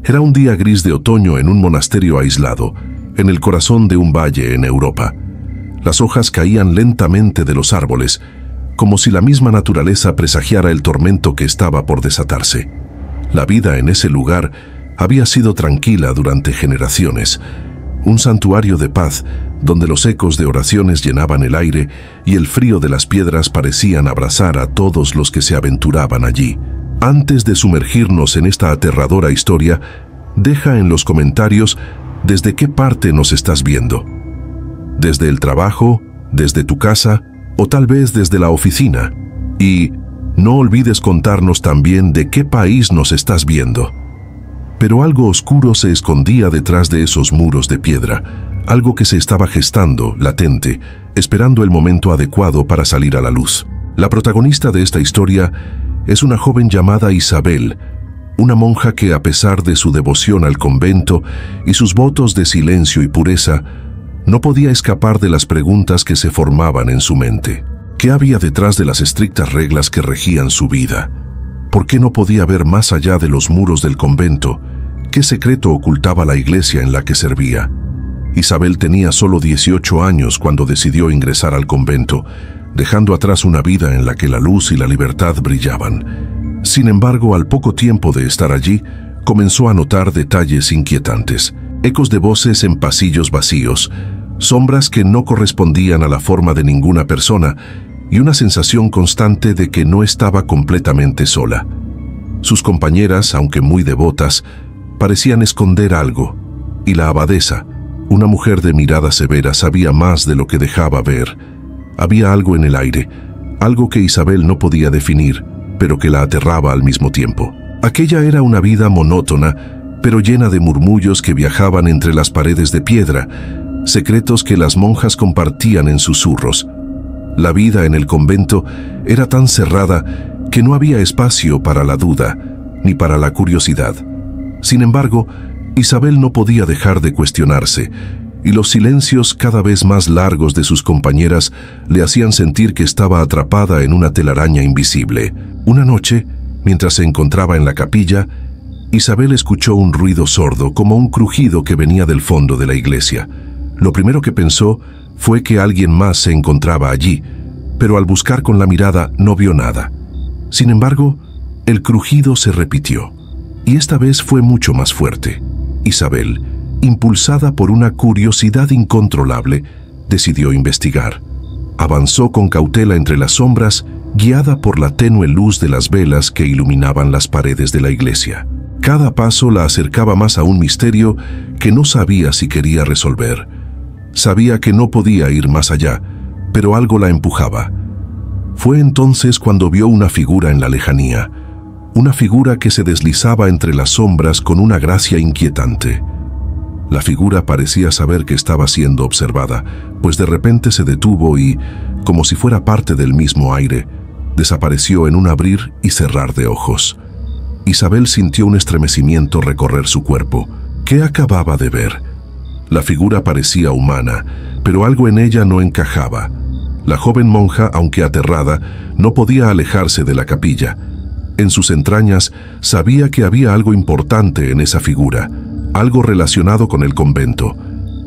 Era un día gris de otoño en un monasterio aislado, en el corazón de un valle en Europa. Las hojas caían lentamente de los árboles, como si la misma naturaleza presagiara el tormento que estaba por desatarse. La vida en ese lugar había sido tranquila durante generaciones, un santuario de paz donde los ecos de oraciones llenaban el aire y el frío de las piedras parecían abrazar a todos los que se aventuraban allí. Antes de sumergirnos en esta aterradora historia, deja en los comentarios desde qué parte nos estás viendo. ¿Desde el trabajo, desde tu casa o tal vez desde la oficina? Y no olvides contarnos también de qué país nos estás viendo. Pero algo oscuro se escondía detrás de esos muros de piedra, algo que se estaba gestando, latente, esperando el momento adecuado para salir a la luz. La protagonista de esta historia es una joven llamada Isabel, una monja que, a pesar de su devoción al convento y sus votos de silencio y pureza, no podía escapar de las preguntas que se formaban en su mente. ¿Qué había detrás de las estrictas reglas que regían su vida? ¿Por qué no podía ver más allá de los muros del convento? ¿Qué secreto ocultaba la iglesia en la que servía? Isabel tenía solo 18 años cuando decidió ingresar al convento, dejando atrás una vida en la que la luz y la libertad brillaban. Sin embargo, al poco tiempo de estar allí, comenzó a notar detalles inquietantes, ecos de voces en pasillos vacíos, sombras que no correspondían a la forma de ninguna persona y una sensación constante de que no estaba completamente sola. Sus compañeras, aunque muy devotas, parecían esconder algo, y la abadesa, una mujer de mirada severa, sabía más de lo que dejaba ver. Había algo en el aire, algo que Isabel no podía definir, pero que la aterraba al mismo tiempo. Aquella era una vida monótona, pero llena de murmullos que viajaban entre las paredes de piedra, secretos que las monjas compartían en susurros. La vida en el convento era tan cerrada que no había espacio para la duda, ni para la curiosidad. Sin embargo, Isabel no podía dejar de cuestionarse, y los silencios cada vez más largos de sus compañeras le hacían sentir que estaba atrapada en una telaraña invisible. Una noche, mientras se encontraba en la capilla, Isabel escuchó un ruido sordo, como un crujido que venía del fondo de la iglesia. Lo primero que pensó fue que alguien más se encontraba allí, pero al buscar con la mirada no vio nada. Sin embargo, el crujido se repitió, y esta vez fue mucho más fuerte. Isabel, impulsada por una curiosidad incontrolable, decidió investigar. Avanzó con cautela entre las sombras, guiada por la tenue luz de las velas que iluminaban las paredes de la iglesia. Cada paso la acercaba más a un misterio que no sabía si quería resolver. Sabía que no podía ir más allá, pero algo la empujaba. Fue entonces cuando vio una figura en la lejanía, una figura que se deslizaba entre las sombras con una gracia inquietante. La figura parecía saber que estaba siendo observada, pues de repente se detuvo y, como si fuera parte del mismo aire, desapareció en un abrir y cerrar de ojos. Isabel sintió un estremecimiento recorrer su cuerpo. ¿Qué acababa de ver? La figura parecía humana, pero algo en ella no encajaba. La joven monja, aunque aterrada, no podía alejarse de la capilla. En sus entrañas sabía que había algo importante en esa figura, algo relacionado con el convento,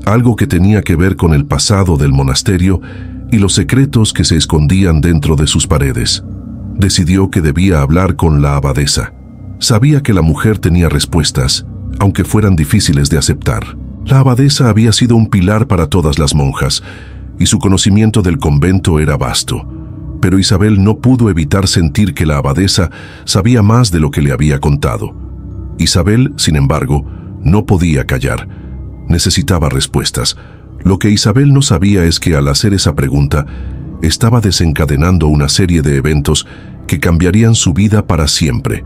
algo que tenía que ver con el pasado del monasterio y los secretos que se escondían dentro de sus paredes. Decidió que debía hablar con la abadesa. Sabía que la mujer tenía respuestas, aunque fueran difíciles de aceptar. La abadesa había sido un pilar para todas las monjas, y su conocimiento del convento era vasto. Pero Isabel no pudo evitar sentir que la abadesa sabía más de lo que le había contado. Isabel, sin embargo, no podía callar. Necesitaba respuestas. Lo que Isabel no sabía es que al hacer esa pregunta, estaba desencadenando una serie de eventos que cambiarían su vida para siempre.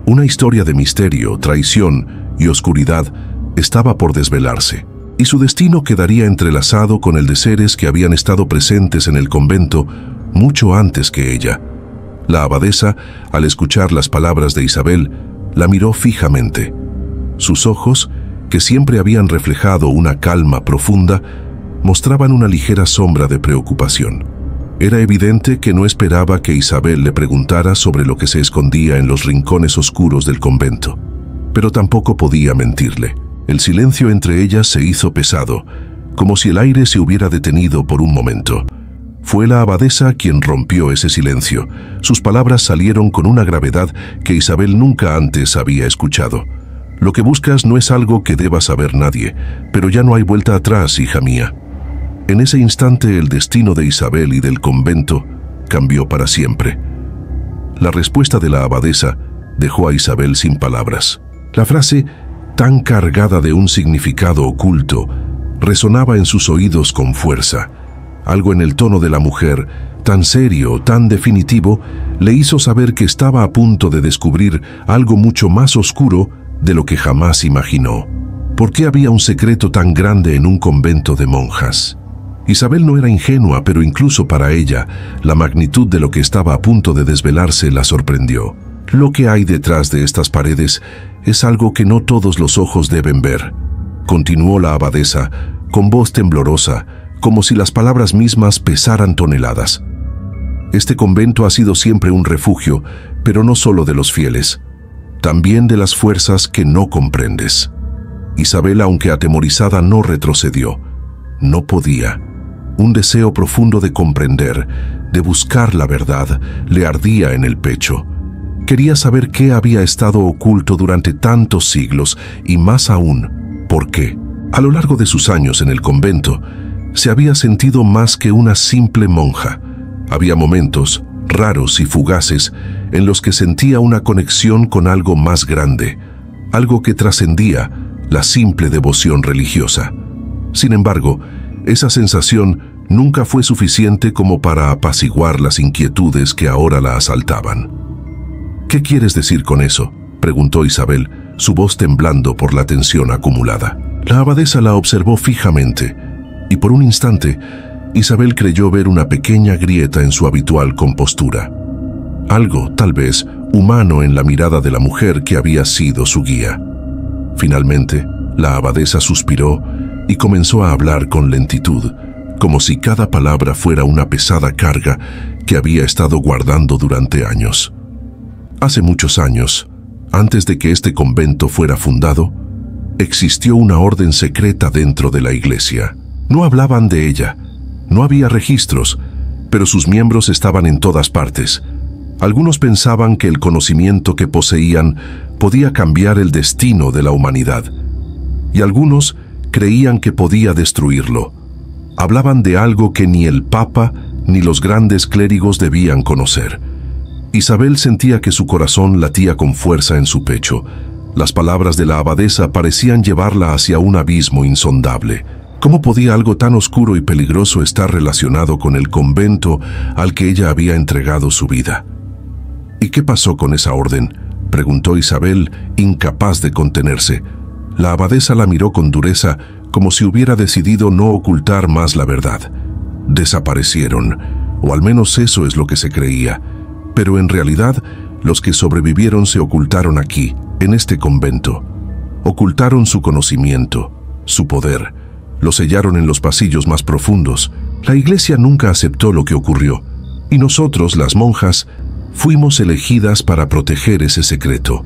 Una historia de misterio, traición y oscuridad estaba por desvelarse, y su destino quedaría entrelazado con el de seres que habían estado presentes en el convento mucho antes que ella. La abadesa, al escuchar las palabras de Isabel, la miró fijamente. Sus ojos, que siempre habían reflejado una calma profunda, mostraban una ligera sombra de preocupación. Era evidente que no esperaba que Isabel le preguntara sobre lo que se escondía en los rincones oscuros del convento. pero tampoco podía mentirle. El silencio entre ellas se hizo pesado, como si el aire se hubiera detenido por un momento. Fue la abadesa quien rompió ese silencio. Sus palabras salieron con una gravedad que Isabel nunca antes había escuchado. Lo que buscas no es algo que deba saber nadie, pero ya no hay vuelta atrás, hija mía. En ese instante el destino de Isabel y del convento cambió para siempre. La respuesta de la abadesa dejó a Isabel sin palabras. La frase, tan cargada de un significado oculto, resonaba en sus oídos con fuerza. Algo en el tono de la mujer, tan serio, tan definitivo, le hizo saber que estaba a punto de descubrir algo mucho más oscuro de lo que jamás imaginó. ¿Por qué había un secreto tan grande en un convento de monjas? Isabel no era ingenua, pero incluso para ella, la magnitud de lo que estaba a punto de desvelarse la sorprendió. Lo que hay detrás de estas paredes es algo que no todos los ojos deben ver, continuó la abadesa, con voz temblorosa, como si las palabras mismas pesaran toneladas. Este convento ha sido siempre un refugio, pero no solo de los fieles, también de las fuerzas que no comprendes. Isabel, aunque atemorizada, no retrocedió. No podía. Un deseo profundo de comprender, de buscar la verdad, le ardía en el pecho. Quería saber qué había estado oculto durante tantos siglos y más aún, ¿por qué? A lo largo de sus años en el convento, se había sentido más que una simple monja. Había momentos, raros y fugaces, en los que sentía una conexión con algo más grande, algo que trascendía la simple devoción religiosa. Sin embargo, esa sensación nunca fue suficiente como para apaciguar las inquietudes que ahora la asaltaban. ¿Qué quieres decir con eso?, preguntó Isabel, su voz temblando por la tensión acumulada. La abadesa la observó fijamente, y por un instante, Isabel creyó ver una pequeña grieta en su habitual compostura. Algo, tal vez, humano en la mirada de la mujer que había sido su guía. Finalmente, la abadesa suspiró y comenzó a hablar con lentitud, como si cada palabra fuera una pesada carga que había estado guardando durante años. Hace muchos años, antes de que este convento fuera fundado, existió una orden secreta dentro de la iglesia. No hablaban de ella, no había registros, pero sus miembros estaban en todas partes. Algunos pensaban que el conocimiento que poseían podía cambiar el destino de la humanidad, y algunos creían que podía destruirlo. Hablaban de algo que ni el Papa ni los grandes clérigos debían conocer. Isabel sentía que su corazón latía con fuerza en su pecho. Las palabras de la abadesa parecían llevarla hacia un abismo insondable. ¿Cómo podía algo tan oscuro y peligroso estar relacionado con el convento al que ella había entregado su vida? ¿Y qué pasó con esa orden?, preguntó Isabel, incapaz de contenerse. La abadesa la miró con dureza, como si hubiera decidido no ocultar más la verdad. Desaparecieron, o al menos eso es lo que se creía. Pero en realidad, los que sobrevivieron se ocultaron aquí, en este convento. Ocultaron su conocimiento, su poder. Lo sellaron en los pasillos más profundos. La iglesia nunca aceptó lo que ocurrió, y nosotros, las monjas, fuimos elegidas para proteger ese secreto.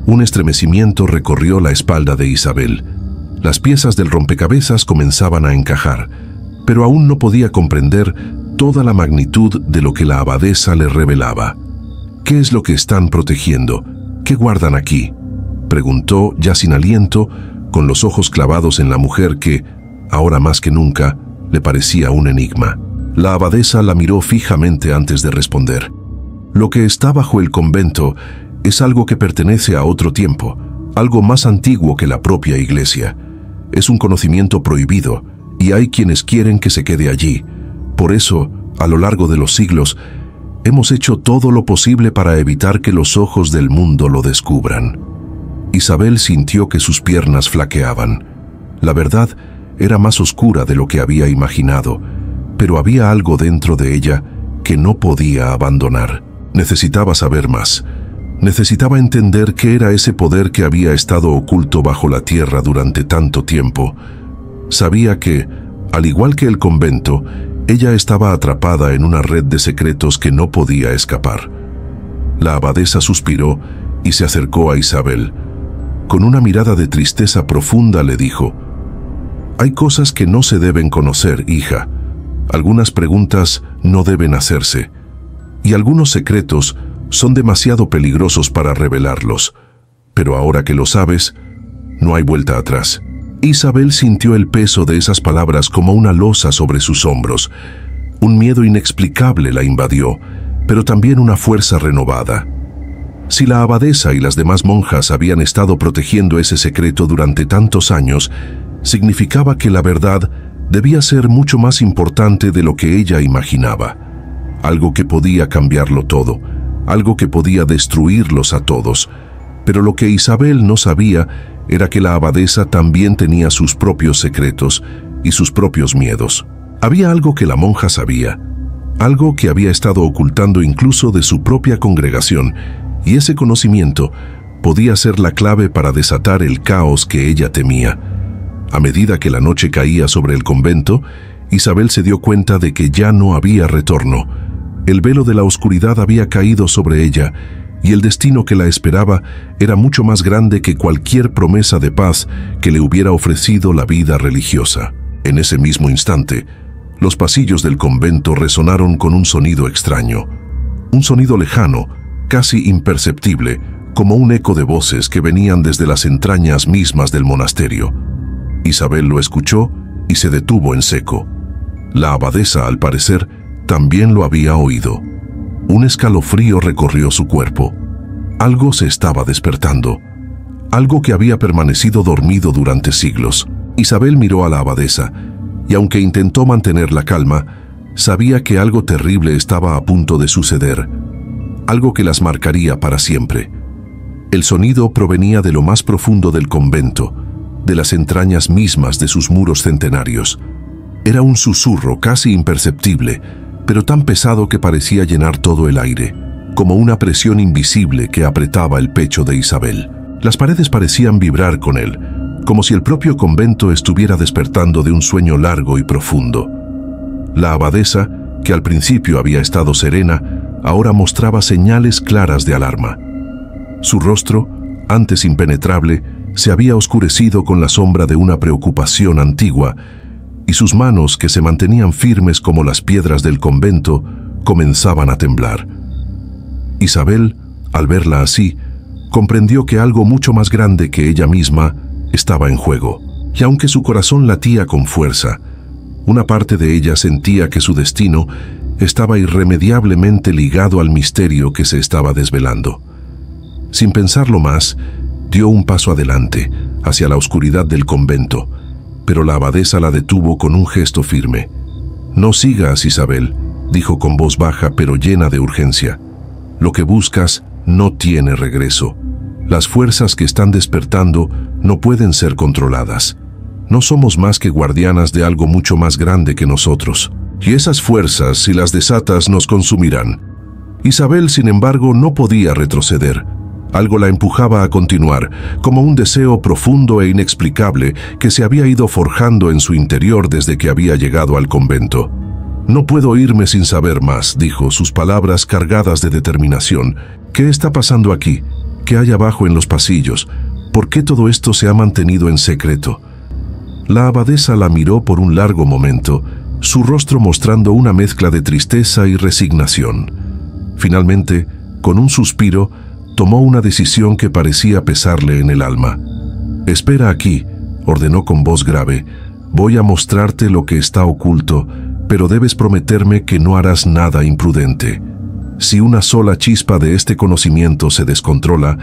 Un estremecimiento recorrió la espalda de Isabel. Las piezas del rompecabezas comenzaban a encajar, pero aún no podía comprender toda la magnitud de lo que la abadesa le revelaba. ¿Qué es lo que están protegiendo? ¿Qué guardan aquí?, preguntó, ya sin aliento, con los ojos clavados en la mujer que, ahora más que nunca, le parecía un enigma. La abadesa la miró fijamente antes de responder. Lo que está bajo el convento es algo que pertenece a otro tiempo, algo más antiguo que la propia iglesia. Es un conocimiento prohibido, y hay quienes quieren que se quede allí. Por eso, a lo largo de los siglos, hemos hecho todo lo posible para evitar que los ojos del mundo lo descubran. Isabel sintió que sus piernas flaqueaban. La verdad era más oscura de lo que había imaginado, pero había algo dentro de ella que no podía abandonar. Necesitaba saber más. Necesitaba entender qué era ese poder que había estado oculto bajo la tierra durante tanto tiempo. Sabía que, al igual que el convento, ella estaba atrapada en una red de secretos que no podía escapar. La abadesa suspiró y se acercó a Isabel. con una mirada de tristeza profunda, le dijo: «Hay cosas que no se deben conocer, hija. Algunas preguntas no deben hacerse. Y algunos secretos son demasiado peligrosos para revelarlos. Pero ahora que lo sabes, no hay vuelta atrás». Isabel sintió el peso de esas palabras como una losa sobre sus hombros. Un miedo inexplicable la invadió, pero también una fuerza renovada. Si la abadesa y las demás monjas habían estado protegiendo ese secreto durante tantos años, significaba que la verdad debía ser mucho más importante de lo que ella imaginaba. Algo que podía cambiarlo todo, algo que podía destruirlos a todos. Pero lo que Isabel no sabía era que la abadesa también tenía sus propios secretos y sus propios miedos. Había algo que la monja sabía, algo que había estado ocultando incluso de su propia congregación, y ese conocimiento podía ser la clave para desatar el caos que ella temía. A medida que la noche caía sobre el convento, Isabel se dio cuenta de que ya no había retorno. El velo de la oscuridad había caído sobre ella, y el destino que la esperaba era mucho más grande que cualquier promesa de paz que le hubiera ofrecido la vida religiosa. En ese mismo instante, los pasillos del convento resonaron con un sonido extraño, un sonido lejano, casi imperceptible, como un eco de voces que venían desde las entrañas mismas del monasterio. Isabel lo escuchó y se detuvo en seco. La abadesa, al parecer, también lo había oído. Un escalofrío recorrió su cuerpo. Algo se estaba despertando, algo que había permanecido dormido durante siglos. Isabel miró a la abadesa, y aunque intentó mantener la calma, sabía que algo terrible estaba a punto de suceder, algo que las marcaría para siempre. El sonido provenía de lo más profundo del convento, de las entrañas mismas de sus muros centenarios. Era un susurro casi imperceptible, pero tan pesado que parecía llenar todo el aire, como una presión invisible que apretaba el pecho de Isabel. Las paredes parecían vibrar con él, como si el propio convento estuviera despertando de un sueño largo y profundo. La abadesa, que al principio había estado serena, ahora mostraba señales claras de alarma. Su rostro, antes impenetrable, se había oscurecido con la sombra de una preocupación antigua, y sus manos, que se mantenían firmes como las piedras del convento, comenzaban a temblar. Isabel, al verla así, comprendió que algo mucho más grande que ella misma estaba en juego. Y aunque su corazón latía con fuerza, una parte de ella sentía que su destino estaba irremediablemente ligado al misterio que se estaba desvelando. Sin pensarlo más, dio un paso adelante, hacia la oscuridad del convento, pero la abadesa la detuvo con un gesto firme. «No sigas, Isabel», dijo con voz baja pero llena de urgencia. «Lo que buscas no tiene regreso. Las fuerzas que están despertando no pueden ser controladas. No somos más que guardianas de algo mucho más grande que nosotros. Y esas fuerzas, si las desatas, nos consumirán». Isabel, sin embargo, no podía retroceder. Algo la empujaba a continuar, como un deseo profundo e inexplicable que se había ido forjando en su interior desde que había llegado al convento. «No puedo irme sin saber más», dijo, sus palabras cargadas de determinación. «¿Qué está pasando aquí? ¿Qué hay abajo en los pasillos? ¿Por qué todo esto se ha mantenido en secreto?». La abadesa la miró por un largo momento, su rostro mostrando una mezcla de tristeza y resignación. Finalmente, con un suspiro, tomó una decisión que parecía pesarle en el alma. «Espera aquí», ordenó con voz grave. «Voy a mostrarte lo que está oculto, pero debes prometerme que no harás nada imprudente. Si una sola chispa de este conocimiento se descontrola,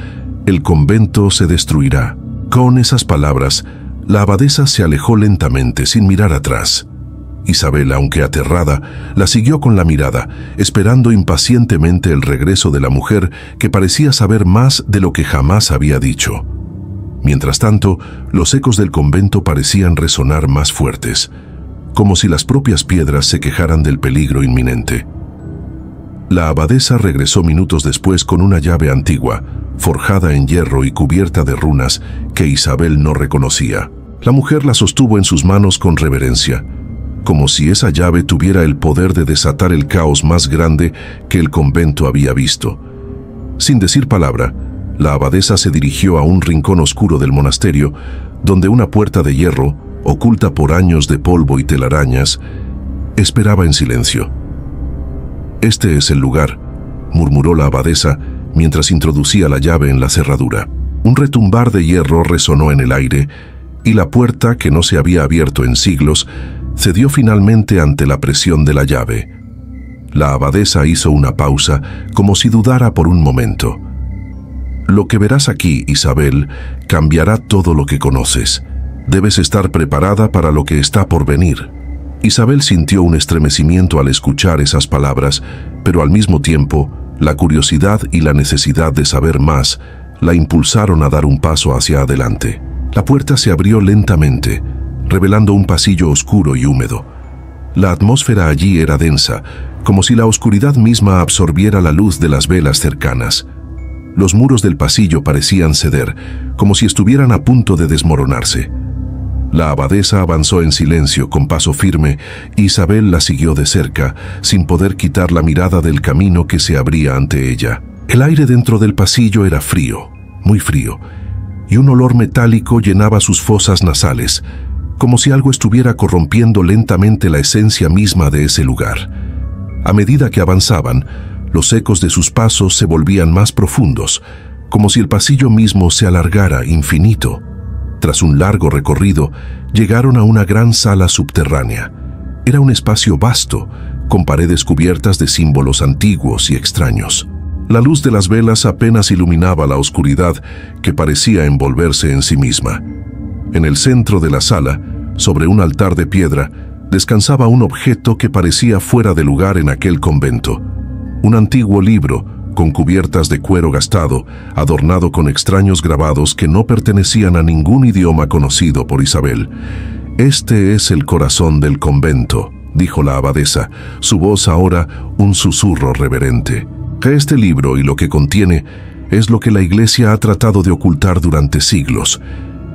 el convento se destruirá». Con esas palabras, la abadesa se alejó lentamente, sin mirar atrás. Isabel, aunque aterrada, la siguió con la mirada, esperando impacientemente el regreso de la mujer que parecía saber más de lo que jamás había dicho. Mientras tanto, los ecos del convento parecían resonar más fuertes, como si las propias piedras se quejaran del peligro inminente. La abadesa regresó minutos después con una llave antigua, forjada en hierro y cubierta de runas que Isabel no reconocía. La mujer la sostuvo en sus manos con reverencia, como si esa llave tuviera el poder de desatar el caos más grande que el convento había visto. Sin decir palabra, La abadesa se dirigió a un rincón oscuro del monasterio, donde una puerta de hierro, oculta por años de polvo y telarañas, esperaba en silencio. «Este es el lugar», murmuró la abadesa mientras introducía la llave en la cerradura. Un retumbar de hierro resonó en el aire y la puerta, que no se había abierto en siglos, cedió finalmente ante la presión de la llave. La abadesa hizo una pausa, como si dudara por un momento. «Lo que verás aquí, Isabel, cambiará todo lo que conoces. Debes estar preparada para lo que está por venir». Isabel sintió un estremecimiento al escuchar esas palabras, pero al mismo tiempo, la curiosidad y la necesidad de saber más la impulsaron a dar un paso hacia adelante. La puerta se abrió lentamente, revelando un pasillo oscuro y húmedo. La atmósfera allí era densa, como si la oscuridad misma absorbiera la luz de las velas cercanas. Los muros del pasillo parecían ceder, como si estuvieran a punto de desmoronarse. La abadesa avanzó en silencio, con paso firme, y Isabel la siguió de cerca, sin poder quitar la mirada del camino que se abría ante ella. El aire dentro del pasillo era frío, muy frío, y un olor metálico llenaba sus fosas nasales, como si algo estuviera corrompiendo lentamente la esencia misma de ese lugar. A medida que avanzaban, los ecos de sus pasos se volvían más profundos, como si el pasillo mismo se alargara infinito. Tras un largo recorrido, llegaron a una gran sala subterránea. Era un espacio vasto, con paredes cubiertas de símbolos antiguos y extraños. La luz de las velas apenas iluminaba la oscuridad que parecía envolverse en sí misma. En el centro de la sala, sobre un altar de piedra, descansaba un objeto que parecía fuera de lugar en aquel convento. Un antiguo libro, con cubiertas de cuero gastado, adornado con extraños grabados que no pertenecían a ningún idioma conocido por Isabel. «Este es el corazón del convento», dijo la abadesa, su voz ahora un susurro reverente. «Este libro y lo que contiene es lo que la Iglesia ha tratado de ocultar durante siglos.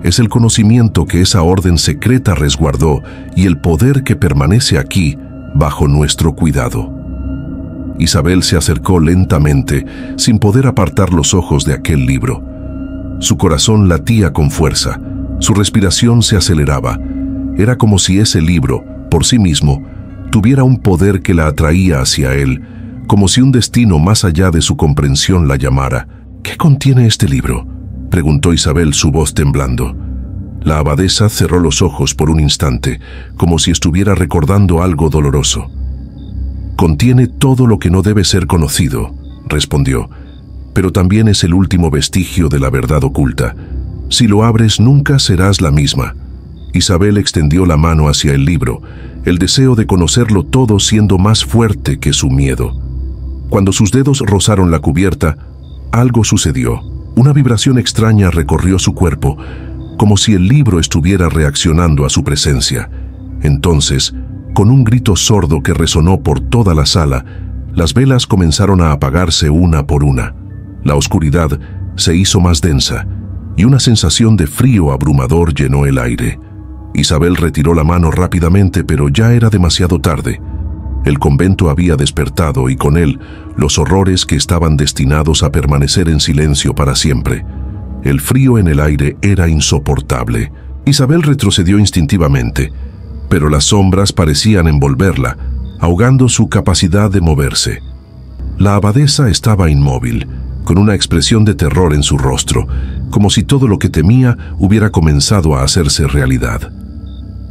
Es el conocimiento que esa orden secreta resguardó y el poder que permanece aquí bajo nuestro cuidado». Isabel se acercó lentamente, sin poder apartar los ojos de aquel libro. Su corazón latía con fuerza, su respiración se aceleraba. Era como si ese libro, por sí mismo, tuviera un poder que la atraía hacia él, como si un destino más allá de su comprensión la llamara. «¿Qué contiene este libro?», preguntó Isabel, su voz temblando. La abadesa cerró los ojos por un instante, como si estuviera recordando algo doloroso. «Contiene todo lo que no debe ser conocido», respondió, «pero también es el último vestigio de la verdad oculta. Si lo abres, nunca serás la misma». Isabel extendió la mano hacia el libro, el deseo de conocerlo todo siendo más fuerte que su miedo. Cuando sus dedos rozaron la cubierta, algo sucedió. Una vibración extraña recorrió su cuerpo, como si el libro estuviera reaccionando a su presencia. Entonces, con un grito sordo que resonó por toda la sala, las velas comenzaron a apagarse una por una. La oscuridad se hizo más densa y una sensación de frío abrumador llenó el aire. Isabel retiró la mano rápidamente, pero ya era demasiado tarde. El convento había despertado y con él los horrores que estaban destinados a permanecer en silencio para siempre. El frío en el aire era insoportable. Isabel retrocedió instintivamente, pero las sombras parecían envolverla, ahogando su capacidad de moverse. La abadesa estaba inmóvil, con una expresión de terror en su rostro, como si todo lo que temía hubiera comenzado a hacerse realidad.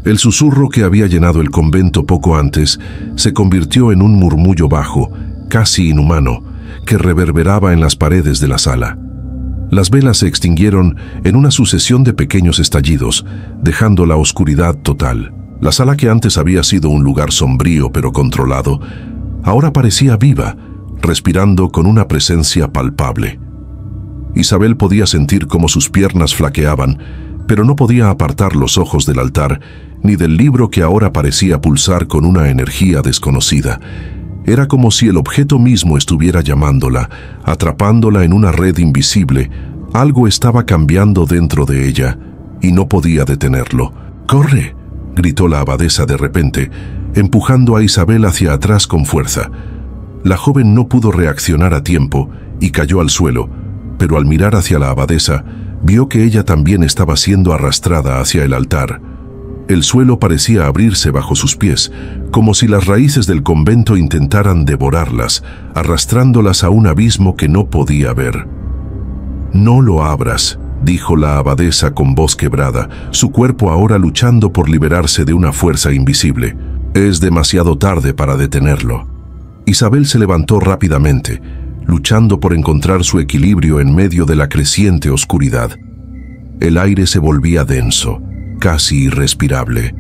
El susurro que había llenado el convento poco antes se convirtió en un murmullo bajo, casi inhumano, que reverberaba en las paredes de la sala. Las velas se extinguieron en una sucesión de pequeños estallidos, dejando la oscuridad total. La sala, que antes había sido un lugar sombrío pero controlado, ahora parecía viva, respirando con una presencia palpable. Isabel podía sentir cómo sus piernas flaqueaban, pero no podía apartar los ojos del altar ni del libro que ahora parecía pulsar con una energía desconocida. Era como si el objeto mismo estuviera llamándola, atrapándola en una red invisible. Algo estaba cambiando dentro de ella y no podía detenerlo. «¡Corre!», gritó la abadesa de repente, empujando a Isabel hacia atrás con fuerza. La joven no pudo reaccionar a tiempo y cayó al suelo, pero al mirar hacia la abadesa, vio que ella también estaba siendo arrastrada hacia el altar. El suelo parecía abrirse bajo sus pies, como si las raíces del convento intentaran devorarlas, arrastrándolas a un abismo que no podía ver. «No lo abras», dijo la abadesa con voz quebrada, su cuerpo ahora luchando por liberarse de una fuerza invisible. «Es demasiado tarde para detenerlo». Isabel se levantó rápidamente, luchando por encontrar su equilibrio en medio de la creciente oscuridad. El aire se volvía denso, casi irrespirable.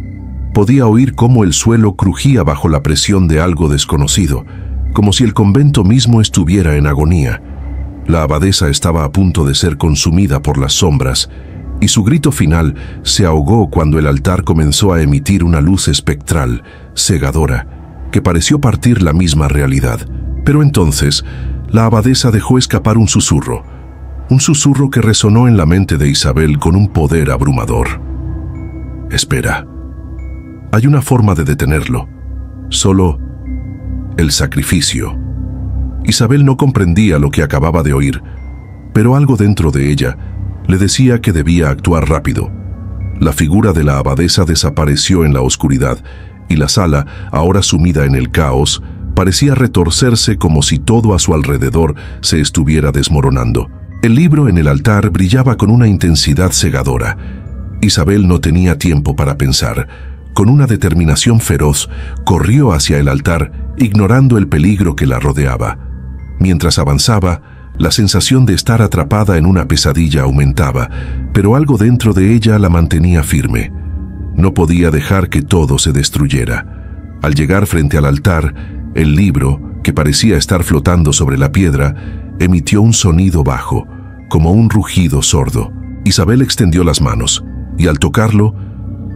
Podía oír cómo el suelo crujía bajo la presión de algo desconocido, como si el convento mismo estuviera en agonía. La abadesa estaba a punto de ser consumida por las sombras, y su grito final se ahogó cuando el altar comenzó a emitir una luz espectral, cegadora, que pareció partir la misma realidad. Pero entonces, la abadesa dejó escapar un susurro que resonó en la mente de Isabel con un poder abrumador. «Espera. Hay una forma de detenerlo. Solo el sacrificio». Isabel no comprendía lo que acababa de oír, pero algo dentro de ella le decía que debía actuar rápido. La figura de la abadesa desapareció en la oscuridad, y la sala, ahora sumida en el caos, parecía retorcerse como si todo a su alrededor se estuviera desmoronando. El libro en el altar brillaba con una intensidad cegadora. Isabel no tenía tiempo para pensar. Con una determinación feroz, corrió hacia el altar, ignorando el peligro que la rodeaba. Mientras avanzaba, la sensación de estar atrapada en una pesadilla aumentaba, pero algo dentro de ella la mantenía firme. No podía dejar que todo se destruyera. Al llegar frente al altar, el libro, que parecía estar flotando sobre la piedra, emitió un sonido bajo, como un rugido sordo. Isabel extendió las manos, y al tocarlo,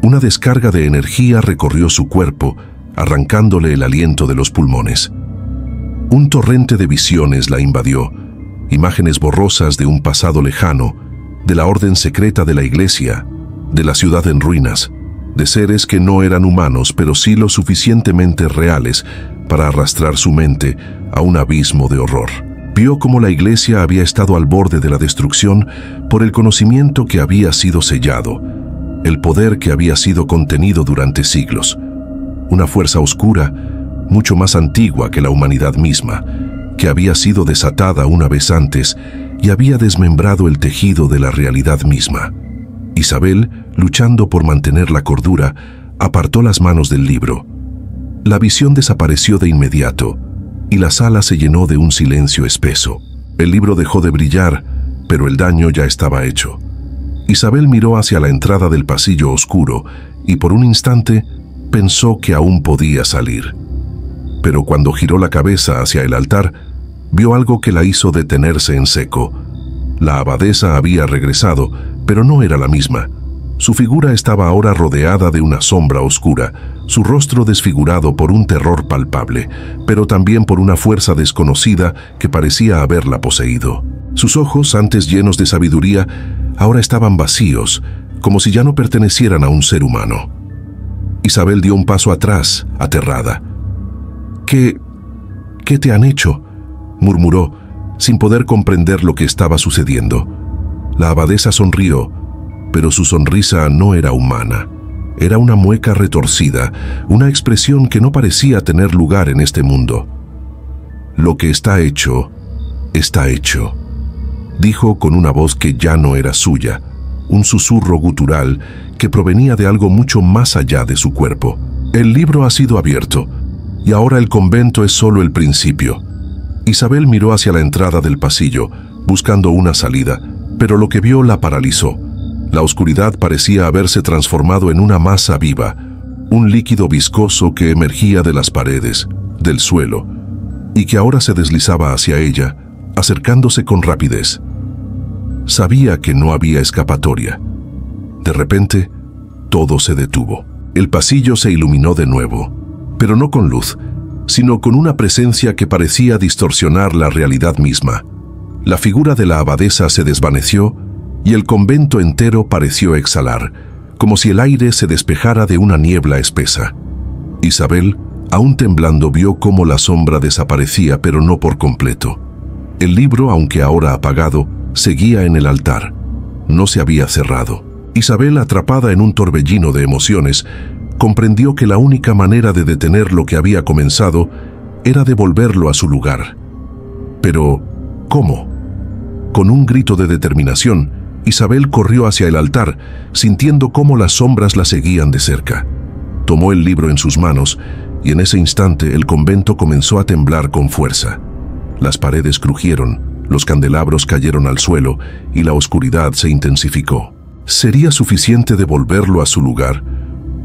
una descarga de energía recorrió su cuerpo, arrancándole el aliento de los pulmones. Un torrente de visiones la invadió, imágenes borrosas de un pasado lejano, de la orden secreta de la iglesia, de la ciudad en ruinas, de seres que no eran humanos, pero sí lo suficientemente reales para arrastrar su mente a un abismo de horror. Vio cómo la iglesia había estado al borde de la destrucción por el conocimiento que había sido sellado, el poder que había sido contenido durante siglos. Una fuerza oscura, mucho más antigua que la humanidad misma, que había sido desatada una vez antes y había desmembrado el tejido de la realidad misma. Isabel, luchando por mantener la cordura, apartó las manos del libro. La visión desapareció de inmediato, y la sala se llenó de un silencio espeso. El libro dejó de brillar, pero el daño ya estaba hecho. Isabel miró hacia la entrada del pasillo oscuro, y por un instante pensó que aún podía salir. Pero cuando giró la cabeza hacia el altar, vio algo que la hizo detenerse en seco. La abadesa había regresado, pero no era la misma. Su figura estaba ahora rodeada de una sombra oscura, su rostro desfigurado por un terror palpable, pero también por una fuerza desconocida que parecía haberla poseído. Sus ojos, antes llenos de sabiduría, ahora estaban vacíos, como si ya no pertenecieran a un ser humano. Isabel dio un paso atrás, aterrada. ¿Qué te han hecho?», murmuró, sin poder comprender lo que estaba sucediendo. La abadesa sonrió, pero su sonrisa no era humana. Era una mueca retorcida, una expresión que no parecía tener lugar en este mundo. «Lo que está hecho, dijo con una voz que ya no era suya, un susurro gutural que provenía de algo mucho más allá de su cuerpo. «El libro ha sido abierto, y ahora el convento es solo el principio». Isabel miró hacia la entrada del pasillo, buscando una salida, pero lo que vio la paralizó. La oscuridad parecía haberse transformado en una masa viva, un líquido viscoso que emergía de las paredes, del suelo, y que ahora se deslizaba hacia ella, acercándose con rapidez. Sabía que no había escapatoria. De repente, todo se detuvo. El pasillo se iluminó de nuevo, pero no con luz, sino con una presencia que parecía distorsionar la realidad misma. La figura de la abadesa se desvaneció y el convento entero pareció exhalar, como si el aire se despejara de una niebla espesa. Isabel, aún temblando, vio cómo la sombra desaparecía, pero no por completo. El libro, aunque ahora apagado, seguía en el altar. No se había cerrado. Isabel, atrapada en un torbellino de emociones, comprendió que la única manera de detener lo que había comenzado era devolverlo a su lugar. Pero, ¿cómo? Con un grito de determinación, Isabel corrió hacia el altar, sintiendo cómo las sombras la seguían de cerca. Tomó el libro en sus manos y en ese instante el convento comenzó a temblar con fuerza. Las paredes crujieron, los candelabros cayeron al suelo y la oscuridad se intensificó. ¿Sería suficiente devolverlo a su lugar?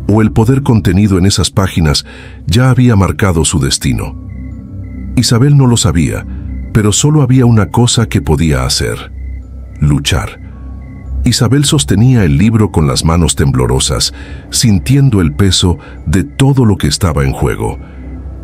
¿O el poder contenido en esas páginas ya había marcado su destino? Isabel no lo sabía, pero solo había una cosa que podía hacer: luchar. Isabel sostenía el libro con las manos temblorosas, sintiendo el peso de todo lo que estaba en juego.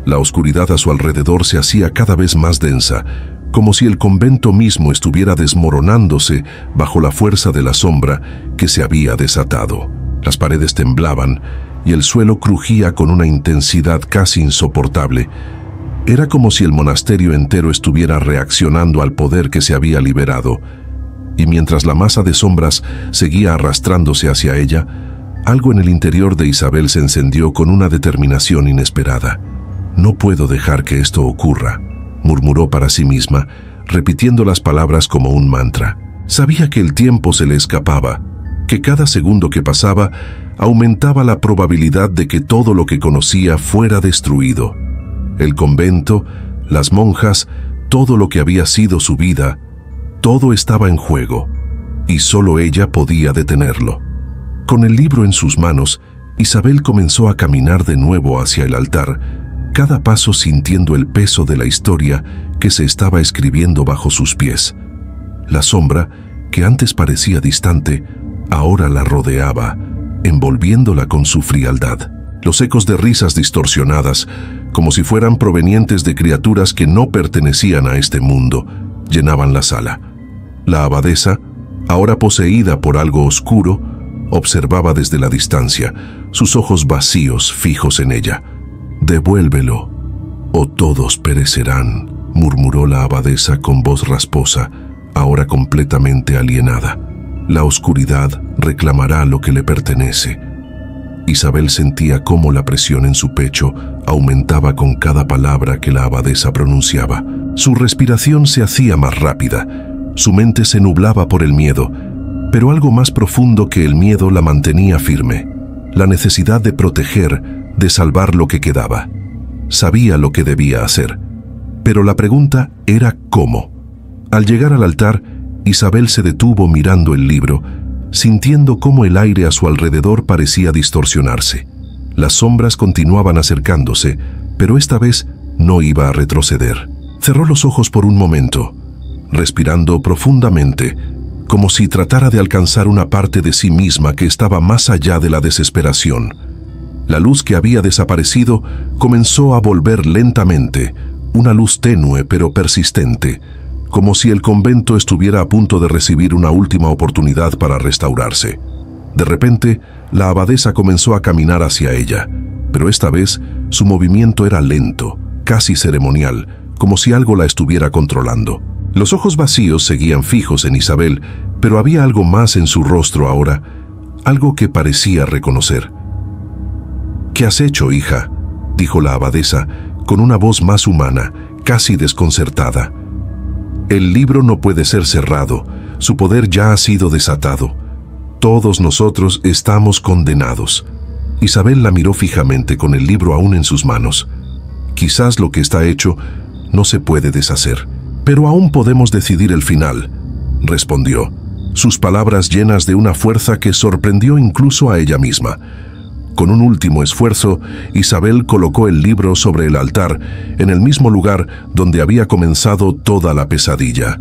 La oscuridad a su alrededor se hacía cada vez más densa, como si el convento mismo estuviera desmoronándose bajo la fuerza de la sombra que se había desatado. Las paredes temblaban y el suelo crujía con una intensidad casi insoportable. Era como si el monasterio entero estuviera reaccionando al poder que se había liberado. Y mientras la masa de sombras seguía arrastrándose hacia ella, algo en el interior de Isabel se encendió con una determinación inesperada. «No puedo dejar que esto ocurra», murmuró para sí misma, repitiendo las palabras como un mantra. Sabía que el tiempo se le escapaba, que cada segundo que pasaba aumentaba la probabilidad de que todo lo que conocía fuera destruido. El convento, las monjas, todo lo que había sido su vida, todo estaba en juego, y solo ella podía detenerlo. Con el libro en sus manos, Isabel comenzó a caminar de nuevo hacia el altar, cada paso sintiendo el peso de la historia que se estaba escribiendo bajo sus pies. La sombra, que antes parecía distante, ahora la rodeaba, envolviéndola con su frialdad. Los ecos de risas distorsionadas, como si fueran provenientes de criaturas que no pertenecían a este mundo, llenaban la sala. La abadesa, ahora poseída por algo oscuro, observaba desde la distancia, sus ojos vacíos fijos en ella. «Devuélvelo, o todos perecerán», murmuró la abadesa con voz rasposa, ahora completamente alienada. «La oscuridad reclamará lo que le pertenece». Isabel sentía cómo la presión en su pecho aumentaba con cada palabra que la abadesa pronunciaba. Su respiración se hacía más rápida, su mente se nublaba por el miedo, pero algo más profundo que el miedo la mantenía firme: la necesidad de proteger, de salvar lo que quedaba. Sabía lo que debía hacer, pero la pregunta era ¿cómo? Al llegar al altar, Isabel se detuvo mirando el libro, sintiendo cómo el aire a su alrededor parecía distorsionarse. Las sombras continuaban acercándose, pero esta vez no iba a retroceder. Cerró los ojos por un momento, respirando profundamente, como si tratara de alcanzar una parte de sí misma que estaba más allá de la desesperación. La luz que había desaparecido comenzó a volver lentamente, una luz tenue pero persistente, como si el convento estuviera a punto de recibir una última oportunidad para restaurarse. De repente, la abadesa comenzó a caminar hacia ella, pero esta vez su movimiento era lento, casi ceremonial, como si algo la estuviera controlando. Los ojos vacíos seguían fijos en Isabel, pero había algo más en su rostro ahora, algo que parecía reconocer. «¿Qué has hecho, hija?», dijo la abadesa, con una voz más humana, casi desconcertada. «El libro no puede ser cerrado, su poder ya ha sido desatado. Todos nosotros estamos condenados». Isabel la miró fijamente con el libro aún en sus manos. «Quizás lo que está hecho no se puede deshacer, pero aún podemos decidir el final», respondió, sus palabras llenas de una fuerza que sorprendió incluso a ella misma. Con un último esfuerzo, Isabel colocó el libro sobre el altar, en el mismo lugar donde había comenzado toda la pesadilla.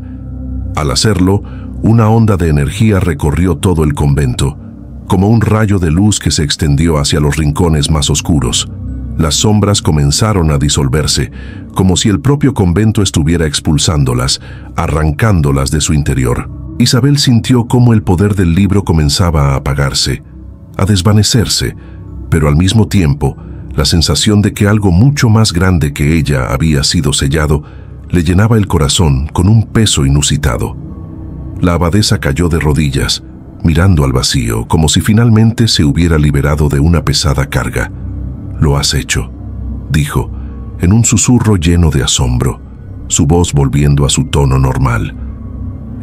Al hacerlo, una onda de energía recorrió todo el convento, como un rayo de luz que se extendió hacia los rincones más oscuros. Las sombras comenzaron a disolverse, como si el propio convento estuviera expulsándolas, arrancándolas de su interior. Isabel sintió cómo el poder del libro comenzaba a apagarse, a desvanecerse, pero al mismo tiempo, la sensación de que algo mucho más grande que ella había sido sellado le llenaba el corazón con un peso inusitado. La abadesa cayó de rodillas, mirando al vacío, como si finalmente se hubiera liberado de una pesada carga. «Lo has hecho», dijo, en un susurro lleno de asombro, su voz volviendo a su tono normal.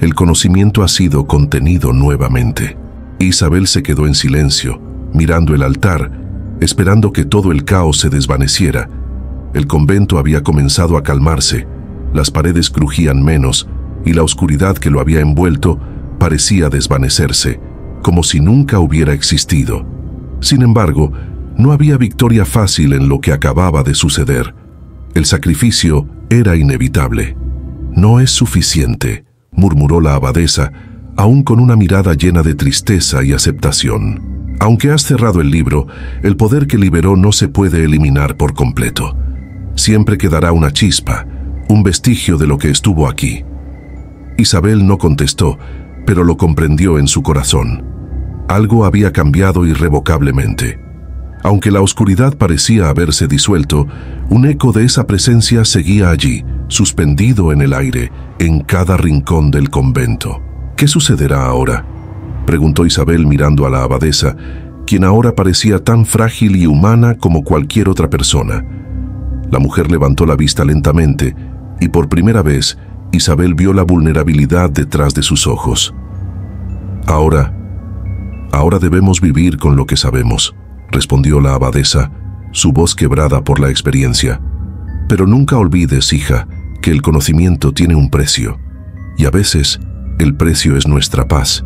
«El conocimiento ha sido contenido nuevamente». Isabel se quedó en silencio, mirando el altar, esperando que todo el caos se desvaneciera. El convento había comenzado a calmarse, las paredes crujían menos, y la oscuridad que lo había envuelto parecía desvanecerse, como si nunca hubiera existido. Sin embargo, no había victoria fácil en lo que acababa de suceder. El sacrificio era inevitable. «No es suficiente», murmuró la abadesa, aún con una mirada llena de tristeza y aceptación. «Aunque has cerrado el libro, el poder que liberó no se puede eliminar por completo. Siempre quedará una chispa, un vestigio de lo que estuvo aquí». Isabel no contestó, pero lo comprendió en su corazón. Algo había cambiado irrevocablemente. Aunque la oscuridad parecía haberse disuelto, un eco de esa presencia seguía allí, suspendido en el aire, en cada rincón del convento. «¿Qué sucederá ahora?», preguntó Isabel mirando a la abadesa, quien ahora parecía tan frágil y humana como cualquier otra persona. La mujer levantó la vista lentamente, y por primera vez, Isabel vio la vulnerabilidad detrás de sus ojos. Ahora debemos vivir con lo que sabemos», respondió la abadesa, su voz quebrada por la experiencia. «Pero nunca olvides, hija, que el conocimiento tiene un precio, y a veces el precio es nuestra paz».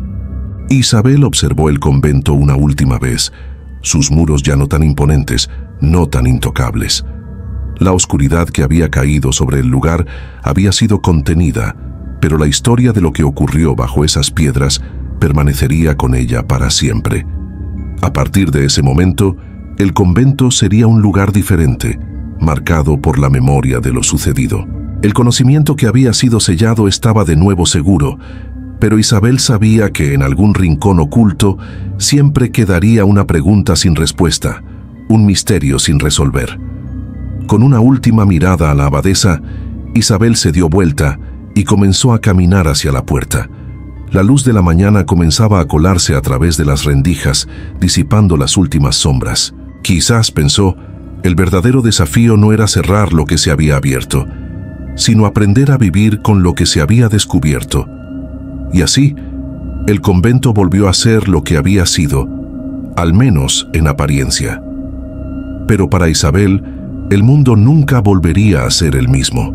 Isabel observó el convento una última vez, sus muros ya no tan imponentes, no tan intocables. La oscuridad que había caído sobre el lugar había sido contenida, pero la historia de lo que ocurrió bajo esas piedras permanecería con ella para siempre. A partir de ese momento, el convento sería un lugar diferente, marcado por la memoria de lo sucedido. El conocimiento que había sido sellado estaba de nuevo seguro, pero Isabel sabía que en algún rincón oculto siempre quedaría una pregunta sin respuesta, un misterio sin resolver. Con una última mirada a la abadesa, Isabel se dio vuelta y comenzó a caminar hacia la puerta. La luz de la mañana comenzaba a colarse a través de las rendijas, disipando las últimas sombras. Quizás, pensó, el verdadero desafío no era cerrar lo que se había abierto, sino aprender a vivir con lo que se había descubierto. Y así, el convento volvió a ser lo que había sido, al menos en apariencia. Pero para Isabel, el mundo nunca volvería a ser el mismo.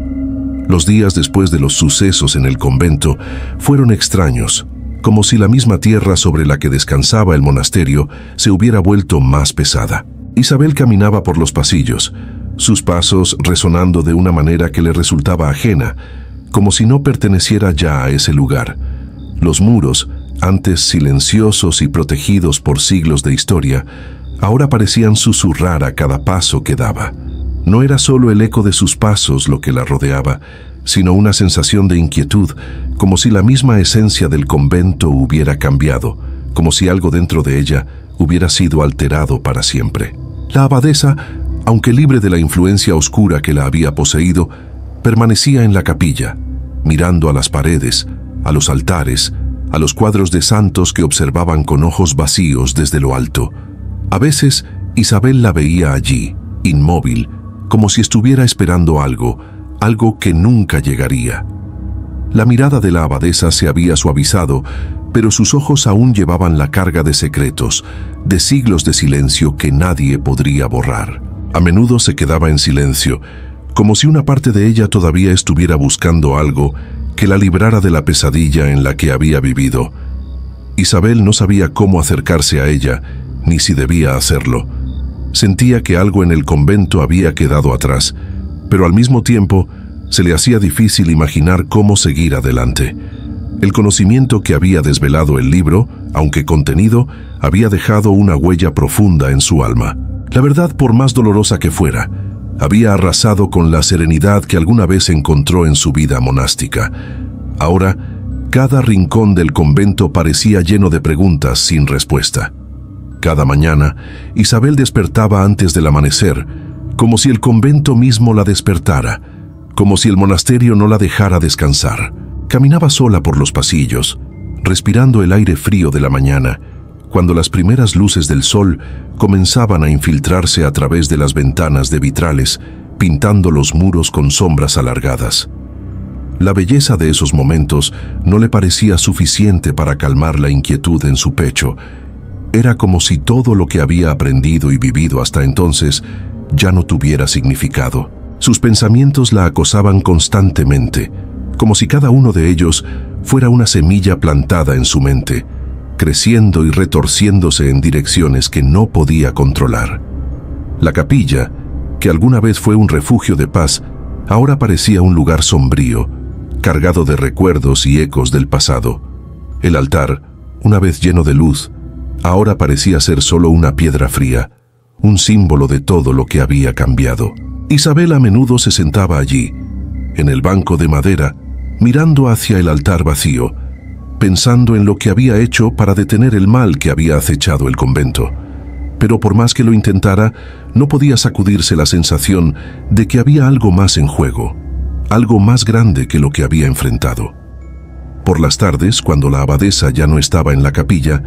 Los días después de los sucesos en el convento fueron extraños, como si la misma tierra sobre la que descansaba el monasterio se hubiera vuelto más pesada. Isabel caminaba por los pasillos, sus pasos resonando de una manera que le resultaba ajena, como si no perteneciera ya a ese lugar. Los muros, antes silenciosos y protegidos por siglos de historia, ahora parecían susurrar a cada paso que daba. No era solo el eco de sus pasos lo que la rodeaba, sino una sensación de inquietud, como si la misma esencia del convento hubiera cambiado, como si algo dentro de ella hubiera sido alterado para siempre. La abadesa, aunque libre de la influencia oscura que la había poseído, permanecía en la capilla, mirando a las paredes, a los altares, a los cuadros de santos que observaban con ojos vacíos desde lo alto. A veces, Isabel la veía allí, inmóvil, como si estuviera esperando algo que nunca llegaría. La mirada de la abadesa se había suavizado, pero sus ojos aún llevaban la carga de secretos, de siglos de silencio que nadie podría borrar. A menudo se quedaba en silencio, como si una parte de ella todavía estuviera buscando algo que la librara de la pesadilla en la que había vivido. Isabel no sabía cómo acercarse a ella, ni si debía hacerlo. Sentía que algo en el convento había quedado atrás, pero al mismo tiempo se le hacía difícil imaginar cómo seguir adelante. El conocimiento que había desvelado el libro, aunque contenido, había dejado una huella profunda en su alma. La verdad, por más dolorosa que fuera, había arrasado con la serenidad que alguna vez encontró en su vida monástica. Ahora, cada rincón del convento parecía lleno de preguntas sin respuesta. Cada mañana, Isabel despertaba antes del amanecer, como si el convento mismo la despertara, como si el monasterio no la dejara descansar. Caminaba sola por los pasillos, respirando el aire frío de la mañana, cuando las primeras luces del sol comenzaban a infiltrarse a través de las ventanas de vitrales, pintando los muros con sombras alargadas. La belleza de esos momentos no le parecía suficiente para calmar la inquietud en su pecho. Era como si todo lo que había aprendido y vivido hasta entonces ya no tuviera significado. Sus pensamientos la acosaban constantemente, como si cada uno de ellos fuera una semilla plantada en su mente, creciendo y retorciéndose en direcciones que no podía controlar. La capilla, que alguna vez fue un refugio de paz, ahora parecía un lugar sombrío, cargado de recuerdos y ecos del pasado. El altar, una vez lleno de luz, ahora parecía ser solo una piedra fría, un símbolo de todo lo que había cambiado. Isabel a menudo se sentaba allí, en el banco de madera, mirando hacia el altar vacío, pensando en lo que había hecho para detener el mal que había acechado el convento. Pero por más que lo intentara, no podía sacudirse la sensación de que había algo más en juego, algo más grande que lo que había enfrentado. Por las tardes, cuando la abadesa ya no estaba en la capilla,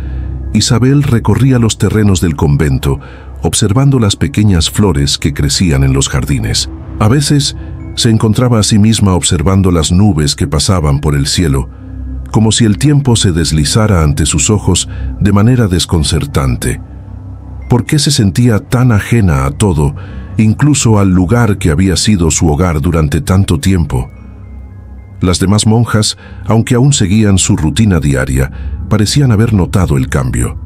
Isabel recorría los terrenos del convento, observando las pequeñas flores que crecían en los jardines. A veces se encontraba a sí misma observando las nubes que pasaban por el cielo, como si el tiempo se deslizara ante sus ojos de manera desconcertante. ¿Por qué se sentía tan ajena a todo, incluso al lugar que había sido su hogar durante tanto tiempo? Las demás monjas, aunque aún seguían su rutina diaria, parecían haber notado el cambio.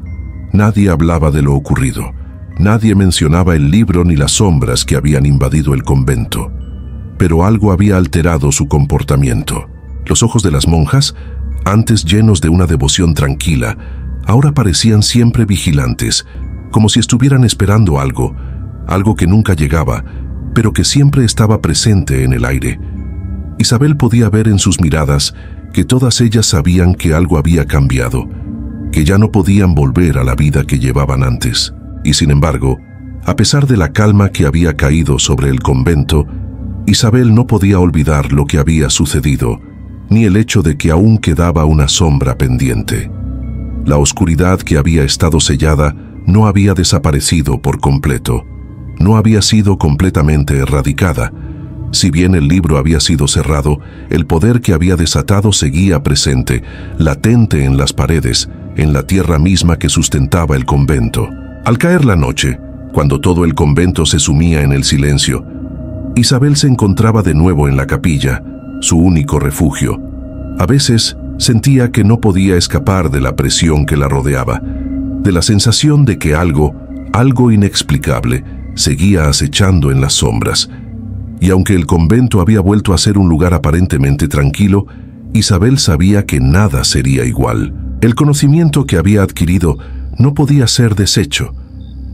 Nadie hablaba de lo ocurrido. Nadie mencionaba el libro ni las sombras que habían invadido el convento. Pero algo había alterado su comportamiento. Los ojos de las monjas, antes llenos de una devoción tranquila, ahora parecían siempre vigilantes, como si estuvieran esperando algo que nunca llegaba, pero que siempre estaba presente en el aire. Isabel podía ver en sus miradas que todas ellas sabían que algo había cambiado, que ya no podían volver a la vida que llevaban antes. Y sin embargo, a pesar de la calma que había caído sobre el convento, Isabel no podía olvidar lo que había sucedido, ni el hecho de que aún quedaba una sombra pendiente. La oscuridad que había estado sellada no había desaparecido por completo, no había sido completamente erradicada. Si bien el libro había sido cerrado, el poder que había desatado seguía presente, latente en las paredes, en la tierra misma que sustentaba el convento. Al caer la noche, cuando todo el convento se sumía en el silencio, Isabel se encontraba de nuevo en la capilla, su único refugio. A veces sentía que no podía escapar de la presión que la rodeaba, de la sensación de que algo inexplicable, seguía acechando en las sombras. Y aunque el convento había vuelto a ser un lugar aparentemente tranquilo, Isabel sabía que nada sería igual. El conocimiento que había adquirido no podía ser deshecho,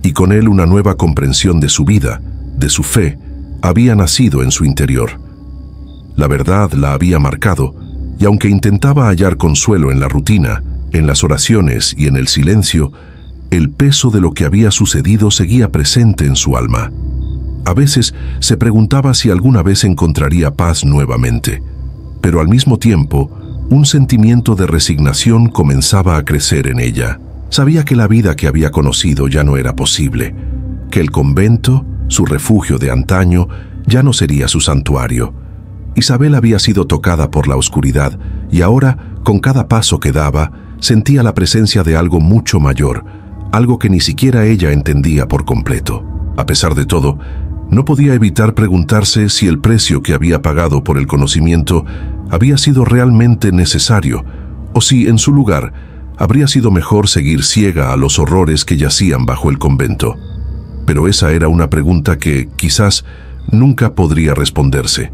y con él una nueva comprensión de su vida, de su fe, había nacido en su interior. La verdad la había marcado, y aunque intentaba hallar consuelo en la rutina, en las oraciones y en el silencio, el peso de lo que había sucedido seguía presente en su alma. A veces se preguntaba si alguna vez encontraría paz nuevamente, pero al mismo tiempo, un sentimiento de resignación comenzaba a crecer en ella. Sabía que la vida que había conocido ya no era posible, que el convento, su refugio de antaño, ya no sería su santuario. Isabel había sido tocada por la oscuridad y ahora, con cada paso que daba, sentía la presencia de algo mucho mayor, algo que ni siquiera ella entendía por completo. A pesar de todo, no podía evitar preguntarse si el precio que había pagado por el conocimiento había sido realmente necesario, o si, en su lugar, habría sido mejor seguir ciega a los horrores que yacían bajo el convento. Pero esa era una pregunta que, quizás, nunca podría responderse.